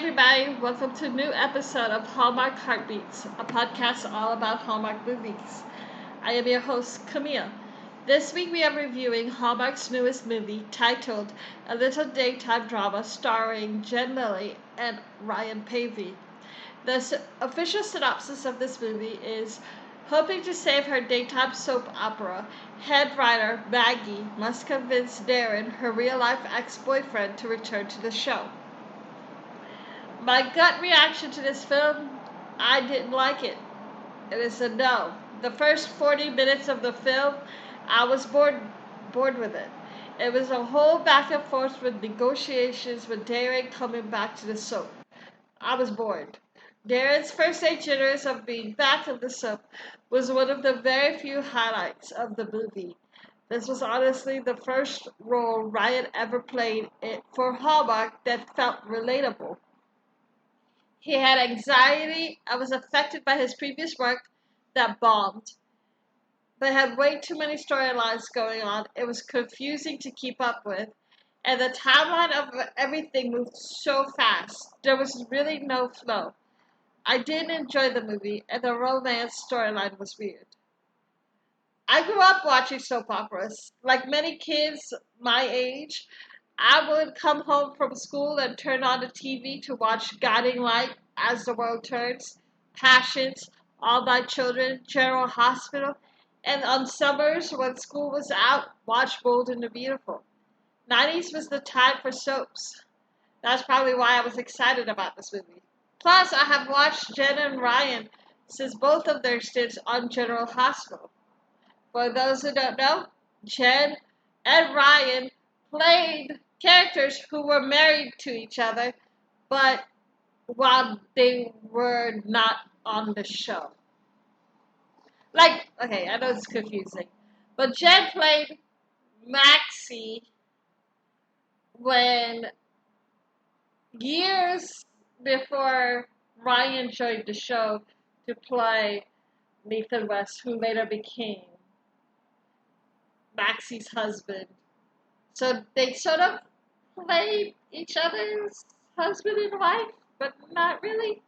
everybody, welcome to a new episode of Hallmark Heartbeats, a podcast all about Hallmark movies. I am your host, Camille. This week we are reviewing Hallmark's newest movie titled A Little Daytime Drama starring Jen Lilley and Ryan Paevey. The official synopsis of this movie is: hoping to save her daytime soap opera, head writer Maggie must convince Darren, her real-life ex-boyfriend, to return to the show. My gut reaction to this film, I didn't like it. It is a no. The first 40 minutes of the film, I was bored with it. It was a whole back and forth with negotiations with Darren coming back to the soap. I was bored. Darren's first 8 jitters of being back in the soap was one of the very few highlights of the movie. This was honestly the first role Ryan ever played for Hallmark that felt relatable. He had anxiety and was affected by his previous work that bombed. They had way too many storylines going on. It was confusing to keep up with. And the timeline of everything moved so fast. There was really no flow. I didn't enjoy the movie, and the romance storyline was weird. I grew up watching soap operas. Like many kids my age, I would come home from school and turn on the TV to watch Guiding Light, As the World Turns, Passions, All My Children, General Hospital, and on summers when school was out, watch Bold and the Beautiful. 90s was the time for soaps. That's probably why I was excited about this movie. Plus, I have watched Jen and Ryan since both of their stints on General Hospital. For those who don't know, Jen and Ryan played characters who were married to each other, but while they were not on the show. Okay, I know it's confusing, but Jen played Maxie when years before Ryan joined the show to play Nathan West, who later became Maxie's husband. So they sort of played each other's husband and wife, but not really.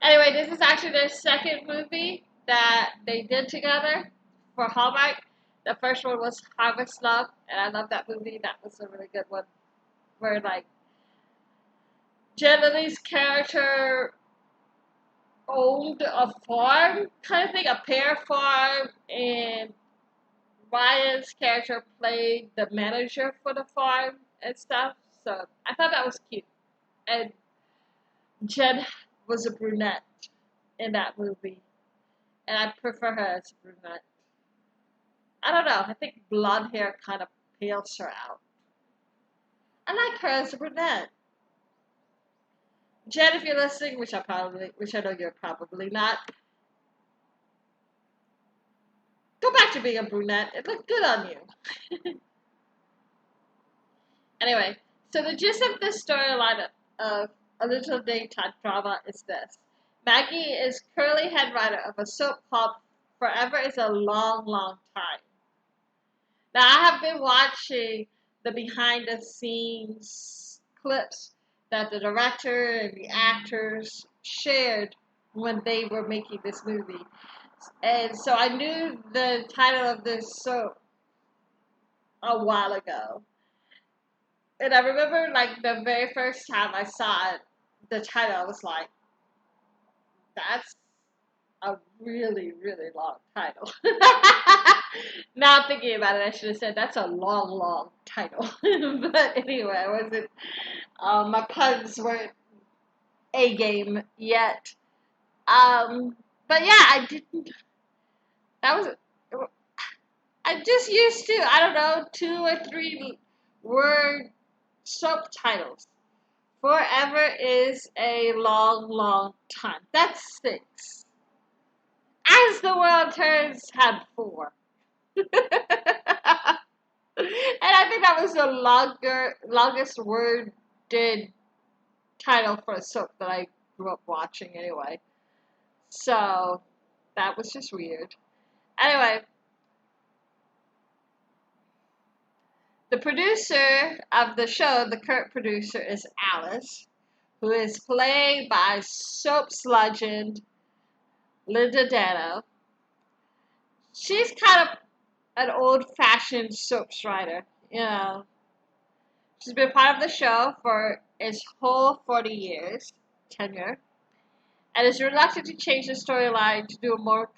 Anyway, this is actually their second movie that they did together for Hallmark. The first one was Harvest Love, and I love that movie. That was a really good one. Where Jen Lilley's character owned a farm kind of thing, a pear farm, and Ryan's character played the manager for the farm and stuff. So I thought that was cute. And Jen was a brunette in that movie. And I prefer her as a brunette. I don't know. I think blonde hair kind of pales her out. I like her as a brunette. Jen, if you're listening, which I know you're probably not, go back to being a brunette. It looked good on you. Anyway, so the gist of this storyline of A Little Daytime Drama is this. Maggie is currently head writer of a soap called Forever is a Long, Long Time. Now, I have been watching the behind-the-scenes clips that the director and the actors shared when they were making this movie. And so I knew the title of this soap a while ago. And I remember, the very first time I saw it, the title, I was like, that's a really, really long title. Now thinking about it, I should have said, that's a long, long title. But anyway, I wasn't, my puns weren't A-game yet. But yeah, I just used to, I don't know, 2 or 3 word soap titles. Forever is a long, long time. That's 6. As the World Turns had 4. And I think that was the longest worded title for a soap that I grew up watching anyway. So, that was just weird. Anyway, The producer of the show, the current producer, is Alice, who is played by soaps legend Linda Dano. She's kind of an old-fashioned soaps writer. You know, she's been part of the show for its whole 40 years tenure, and is reluctant to change the storyline to do a more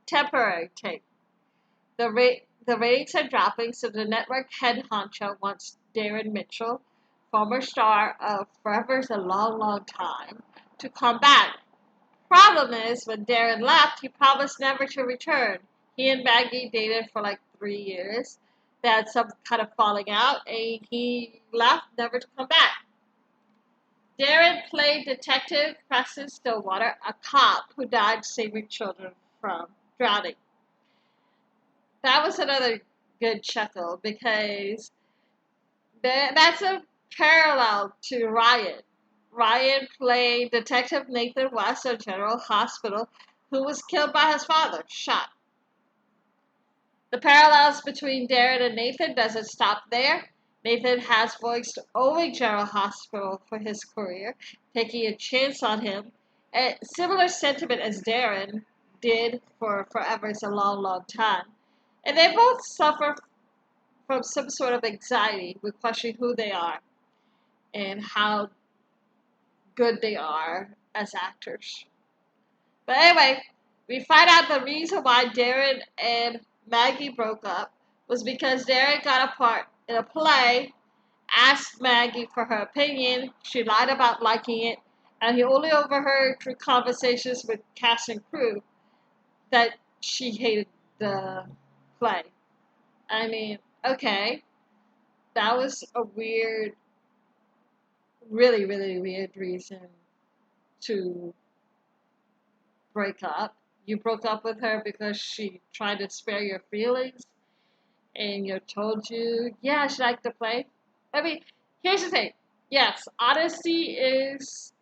contemporary take. The ratings are dropping, so the network head honcho wants Darren Mitchell, former star of Forever's a Long, Long Time, to come back. Problem is, when Darren left, he promised never to return. He and Maggie dated for like 3 years. They had some kind of falling out, and he left never to come back. Darren played Detective Preston Stillwater, a cop who died saving children from drowning. That was another good chuckle because that's a parallel to Ryan. Ryan played Detective Nathan West of General Hospital, who was killed by his father, shot. The parallels between Darren and Nathan doesn't stop there. Nathan has voiced Owen General Hospital for his career, taking a chance on him. A similar sentiment as Darren did for Forever's a Long, Long Time. And they both suffer from some sort of anxiety with questioning who they are and how good they are as actors. But anyway, we find out the reason why Darren and Maggie broke up was because Darren got a part in a play, asked Maggie for her opinion, she lied about liking it, and he only overheard through conversations with cast and crew that she hated the play. I mean, okay, that was a weird, really, really weird reason to break up. You broke up with her because she tried to spare your feelings and you told you, yeah, she liked to play. I mean, here's the thing. Yes, honesty is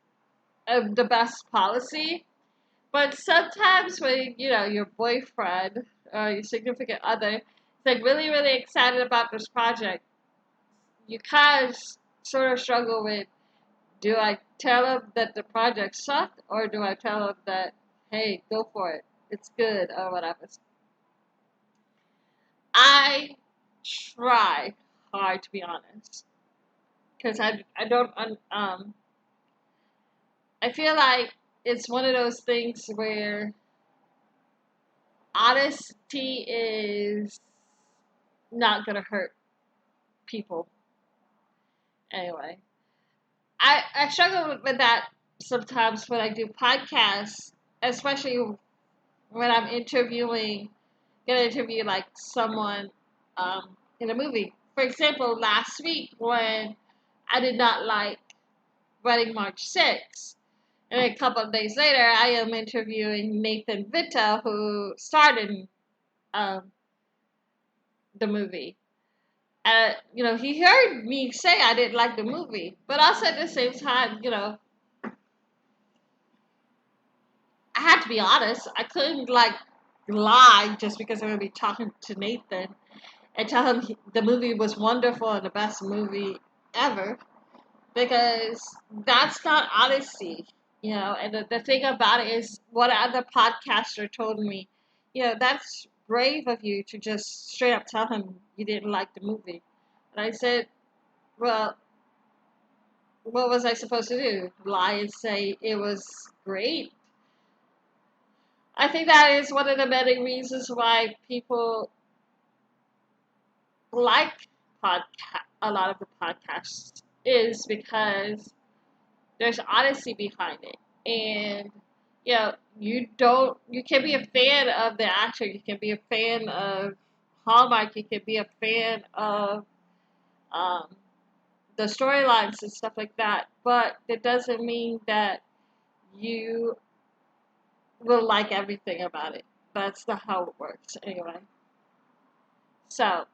the best policy, but sometimes when, your boyfriend or your significant other is like really, really excited about this project, you kind of sort of struggle with, do I tell them that the project sucked or do I tell them that, hey, go for it, it's good or whatever? I try hard to be honest because I don't I feel like it's one of those things where honesty is not gonna hurt people anyway. I struggle with that sometimes when I do podcasts, especially when I'm gonna interview like someone in a movie. For example, last week when I did not like Wedding March 6th, and a couple of days later I am interviewing Nathan Vita, who starred in um, the movie. He heard me say I didn't like the movie, but also at the same time, I had to be honest. I couldn't like lie just because I'm gonna be talking to Nathan and tell him the movie was wonderful and the best movie ever, because that's not honesty, And the thing about it is, what other podcaster told me, that's brave of you to just straight up tell him you didn't like the movie. And I said, well, what was I supposed to do? Lie and say it was great? I think that is one of the many reasons why people like a lot of the podcasts, is because there's honesty behind it. And you can be a fan of the actor, you can be a fan of Hallmark, you can be a fan of um, the storylines and stuff like that, but it doesn't mean that you will like everything about it. That's not how it works anyway. So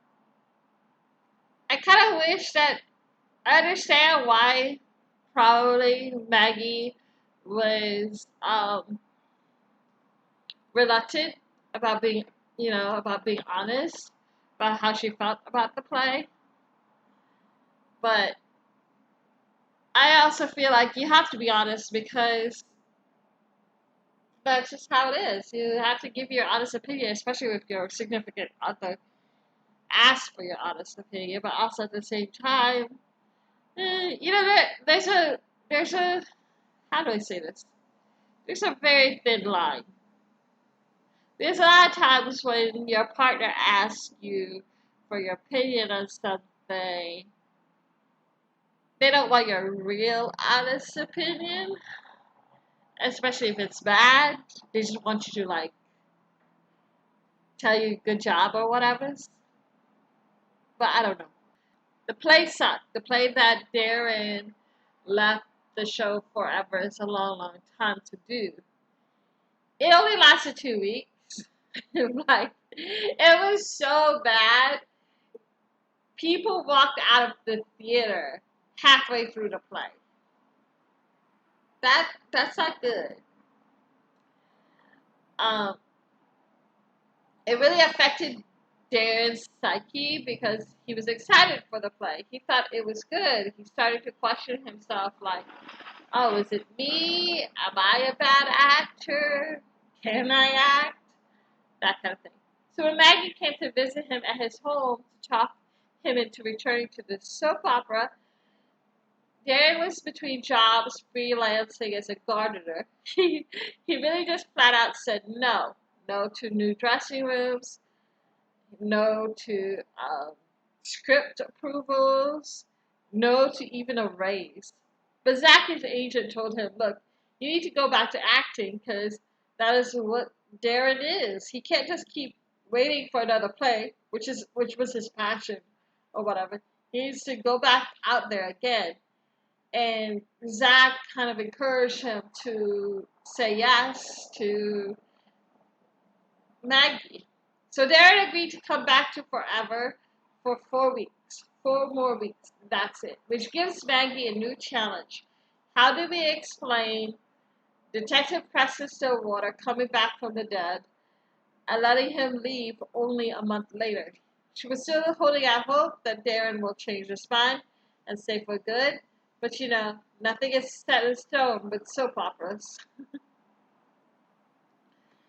I kind of wish that I understand why probably Maggie was reluctant about being, about being honest about how she felt about the play. But I also feel like you have to be honest because that's just how it is. You have to give your honest opinion, especially if your significant other asks for your honest opinion. But also at the same time, there's a how do I say this? There's a very thin line. There's a lot of times when your partner asks you for your opinion on something, they don't want your real honest opinion, especially if it's bad. They just want you to like tell you good job or whatever. But I don't know. The play sucked. The play that Darren left the show forever is a long, long time to do. It only lasted 2 weeks. Like, it was so bad. People walked out of the theater halfway through the play. That's not good. Um, it really affected Darren's psyche because he was excited for the play. He thought it was good. He started to question himself, like, oh, is it me? Am I a bad actor? Can I act? That kind of thing. So when Maggie came to visit him at his home to talk him into returning to the soap opera, Darren was between jobs, freelancing as a gardener. He really just flat out said no. No to new dressing rooms, no to script approvals, no to even a raise. But Zach, his agent, told him, look, you need to go back to acting because that is what Darren is. He can't just keep waiting for another play, which was his passion or whatever. He needs to go back out there again. And Zach kind of encouraged him to say yes to Maggie. So Darren agreed to come back to Forever for 4 weeks. 4 more weeks. That's it. Which gives Maggie a new challenge. How do we explain Detective Preston Stillwater coming back from the dead and letting him leave only a month later? She was still holding out hope that Darren will change his mind and stay for good. But nothing is set in stone with soap operas.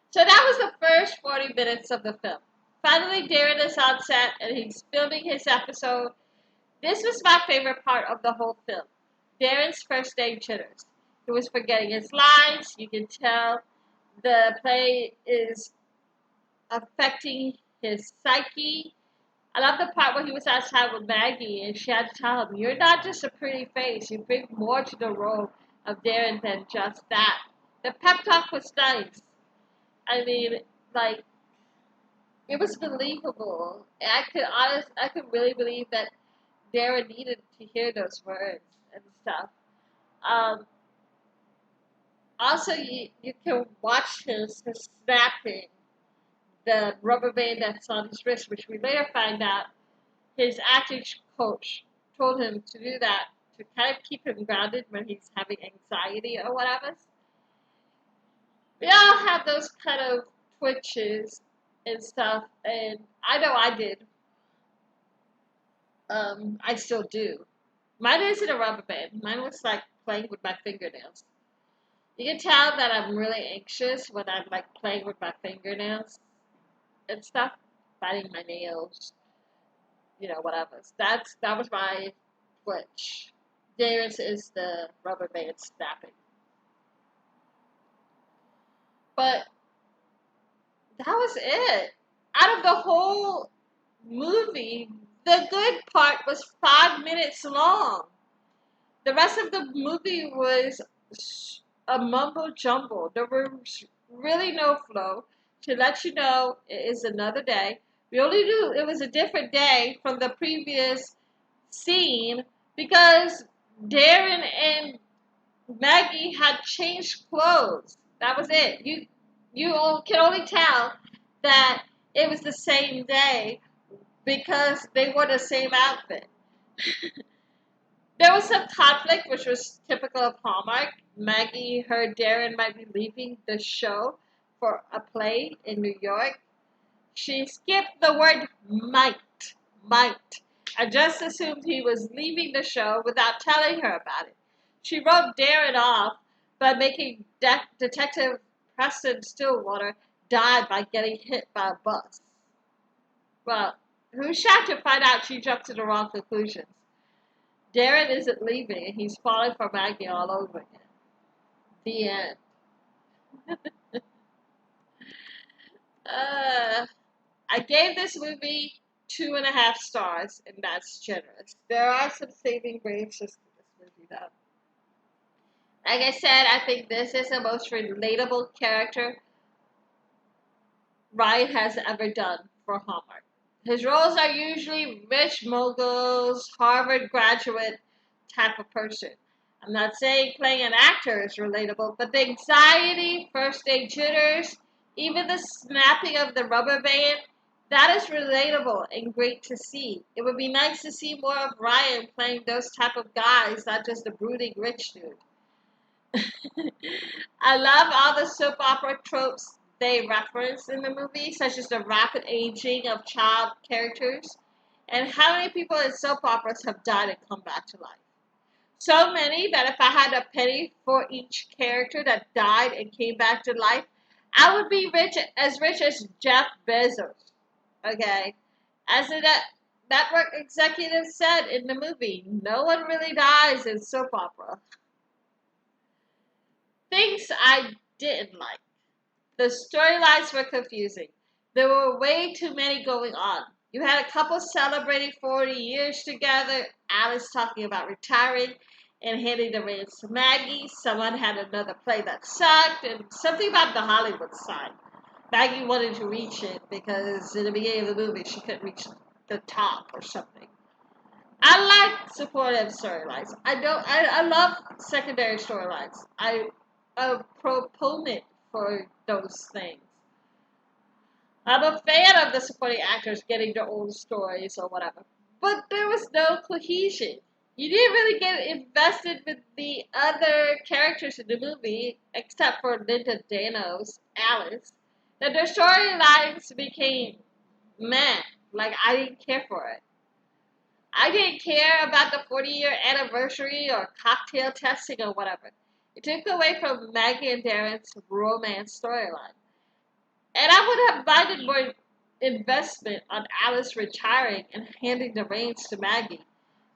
So that was the first 40 minutes of the film. Finally, Darren is on set and he's filming his episode. This was my favorite part of the whole film. Darren's first day jitters. He was forgetting his lines. You can tell the play is affecting his psyche. I love the part where he was outside with Maggie and she had to tell him, you're not just a pretty face. You bring more to the role of Darren than just that. The pep talk was nice. I mean, like, it was believable. I could really believe that Darren needed to hear those words and stuff. Also, you can watch his snapping the rubber band that's on his wrist, which we later find out his acting coach told him to do that to kind of keep him grounded when he's having anxiety or whatever. We all have those kind of twitches and stuff, and I know I did. I still do. Mine isn't a rubber band. Mine was like playing with my fingernails. You can tell that I'm really anxious when I'm like playing with my fingernails and stuff, biting my nails, whatever. That was my twitch. Darius is the rubber band snapping. But that was it. Out of the whole movie, the good part was 5 minutes long. The rest of the movie was a mumbo jumbo. There was really no flow. To let you know, it is another day. We only knew it was a different day from the previous scene because Darren and Maggie had changed clothes. That was it. You can only tell that it was the same day because they wore the same outfit. There was some conflict, which was typical of Hallmark. Maggie heard Darren might be leaving the show for a play in New York. She skipped the word might, I just assumed he was leaving the show without telling her about it. She wrote Darren off by making Detective Preston Stillwater die by getting hit by a bus. Well, who's shocked to find out she jumped to the wrong conclusions? Darren isn't leaving, and he's falling for Maggie all over again. The end. I gave this movie 2.5 stars, and that's generous. There are some saving graces to this movie, though. Like I said, I think this is the most relatable character Ryan has ever done for Hallmark. His roles are usually rich moguls, Harvard graduate type of person. I'm not saying playing an actor is relatable, but the anxiety, first day jitters, even the snapping of the rubber band, that is relatable and great to see. It would be nice to see more of Ryan playing those type of guys, not just the brooding rich dude. I love all the soap opera tropes they reference in the movie, such as the rapid aging of child characters, and how many people in soap operas have died and come back to life. So many that if I had a penny for each character that died and came back to life, I would be rich as Jeff Bezos. Okay? As a network executive said in the movie, no one really dies in soap opera. Things I didn't like. The storylines were confusing. There were way too many going on. You had a couple celebrating 40 years together, Alice talking about retiring and handing the reins to Maggie. Someone had another play that sucked, and something about the Hollywood sign. Maggie wanted to reach it because in the beginning of the movie she couldn't reach the top or something. I like supportive storylines. I love secondary storylines. I'm a proponent for those things. I'm a fan of the supporting actors getting their own stories or whatever. But there was no cohesion. You didn't really get invested with the other characters in the movie, except for Linda Dano's Alice. That their storylines became meh. Like, I didn't care for it. I didn't care about the 40-year anniversary or cocktail testing or whatever. It took away from Maggie and Darren's romance storyline. And I would have minded more investment on Alice retiring and handing the reins to Maggie.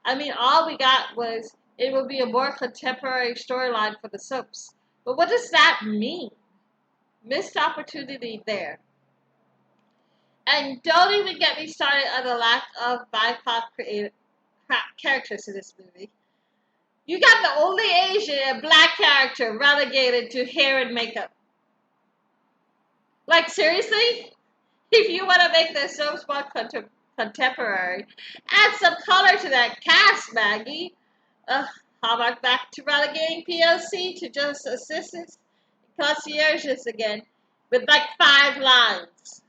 I mean, all we got was it will be a more contemporary storyline for the soaps. But what does that mean? Missed opportunity there. And don't even get me started on the lack of BIPOC characters in this movie. You got the only Asian and black character relegated to hair and makeup. Like, seriously? If you want to make the soaps more contemporary, add some color to that cast, Maggie. How about back to relegating POC to just assistants and concierges again with like 5 lines?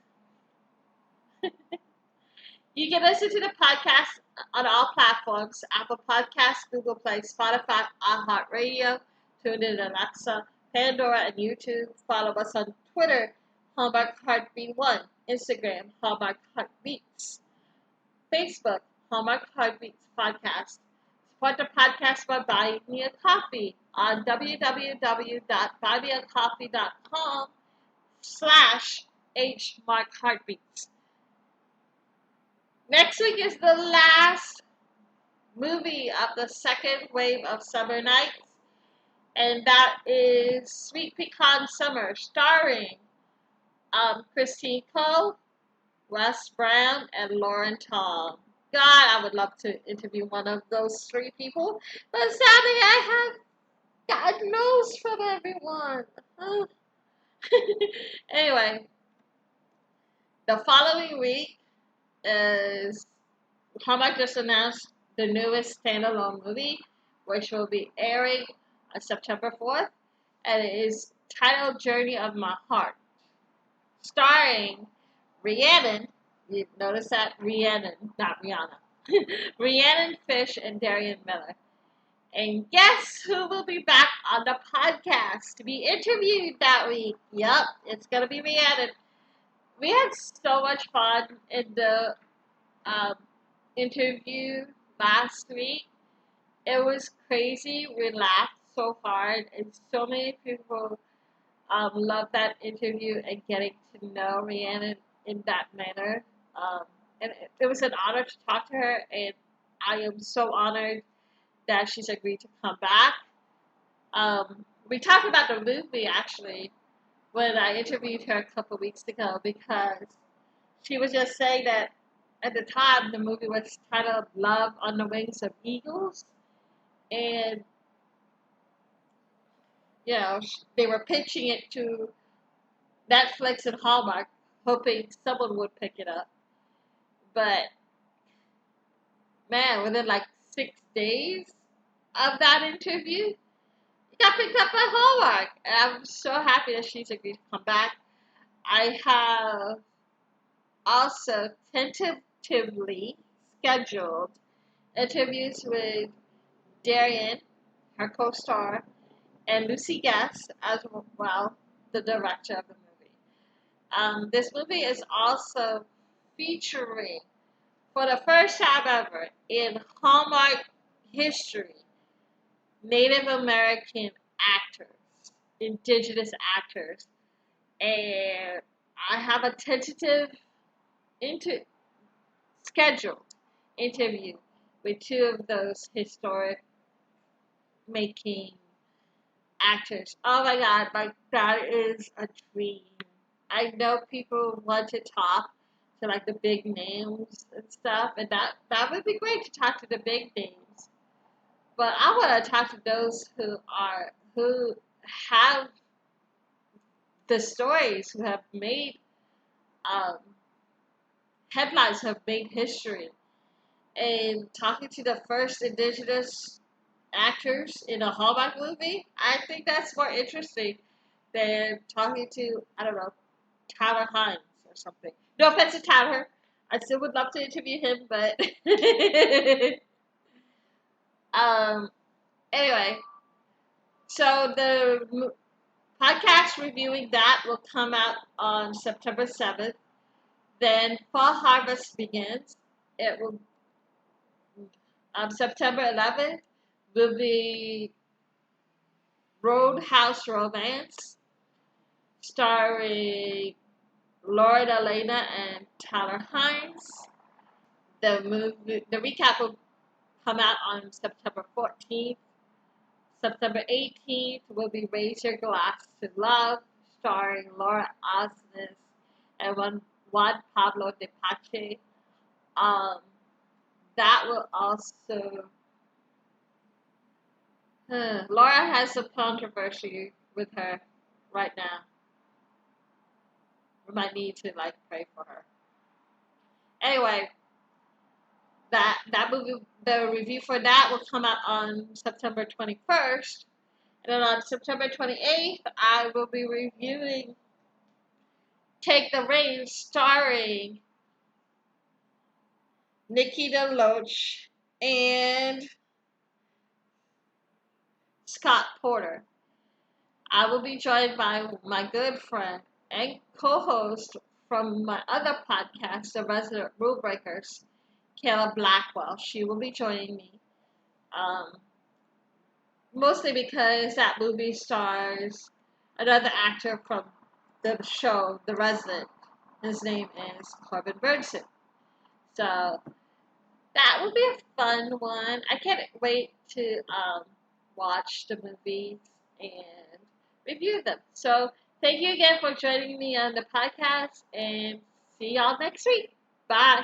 You can listen to the podcast on all platforms: Apple Podcasts, Google Play, Spotify, iHeartRadio, Tune-in+Alexa, Pandora and YouTube. Follow us on Twitter, Hallmark Heartbeat1, Instagram, Hallmark Heartbeats, Facebook, Hallmark Heartbeats Podcast. Support the podcast by buying me a coffee on www.buymeacoffee.com/HMarkHeartbeats. Next week is the last movie of the second wave of Summer Nights, and that is Sweet Pecan Summer, starring Christine Cole, Wes Brown, and Lauren Tong. God, I would love to interview one of those 3 people, but sadly I have God knows from everyone. Oh. Anyway, the following week is Hallmark just announced the newest standalone movie, which will be airing on September 4th, and it is titled Journey of My Heart, starring Rhiannon. You notice that? Rhiannon, not Rihanna. Rhiannon Fish and Darian Miller. And guess who will be back on the podcast to be interviewed that week? Yup, it's going to be Rhiannon. We had so much fun in the interview last week. It was crazy. We laughed so hard, and so many people loved that interview and getting to know Rhiannon in that manner. Um, and it was an honor to talk to her, and I am so honored that she's agreed to come back. We talked about the movie actually when I interviewed her a couple weeks ago because she was just saying that at the time the movie was titled Love on the Wings of Eagles, and they were pitching it to Netflix and Hallmark, hoping someone would pick it up. But man, within like 6 days of that interview, it got picked up by Hallmark, and I'm so happy that she's agreed to come back. I have also tentatively scheduled interviews with Darian, her co-star, and Lucy Guest as well, the director of the movie. This movie is also featuring, for the first time ever in Hallmark history, Native American actors, indigenous actors, and I have a tentative scheduled interview with two of those historic making actors. Oh my god, that is a dream. I know people want to talk to like the big names and stuff, and that would be great to talk to the big names. But I want to talk to those who have the stories, who have made um, headlines, who have made history, and talking to the first indigenous actors in a Hallmark movie. I think that's more interesting than talking to, I don't know, Tyler Hines or something. No offense to Tyler. I still would love to interview him, but um, anyway. So the podcast reviewing that will come out on September 7th. Then fall harvest begins. It will September 11th will be Roadhouse Romance, starring Lauren Elena and Tyler Hines. The recap will come out on September 14th. September 18th will be Raise Your Glass to Love, starring Laura Osnes and Juan Pablo de Pache. That will also... Laura has some controversy with her right now. We might need to pray for her. Anyway, that movie, the review for that will come out on September 21st. And then on September 28th, I will be reviewing Take the Reins, starring Nikita Loach and Scott Porter. I will be joined by my good friend and co-host from my other podcast, The Resident Rule Breakers, Kayla Blackwell. She will be joining me. Mostly because that movie stars another actor from the show, The Resident. His name is Corbin Burnson. So that will be a fun one. I can't wait to watch the movies and review them. So thank you again for joining me on the podcast, and see y'all next week. Bye.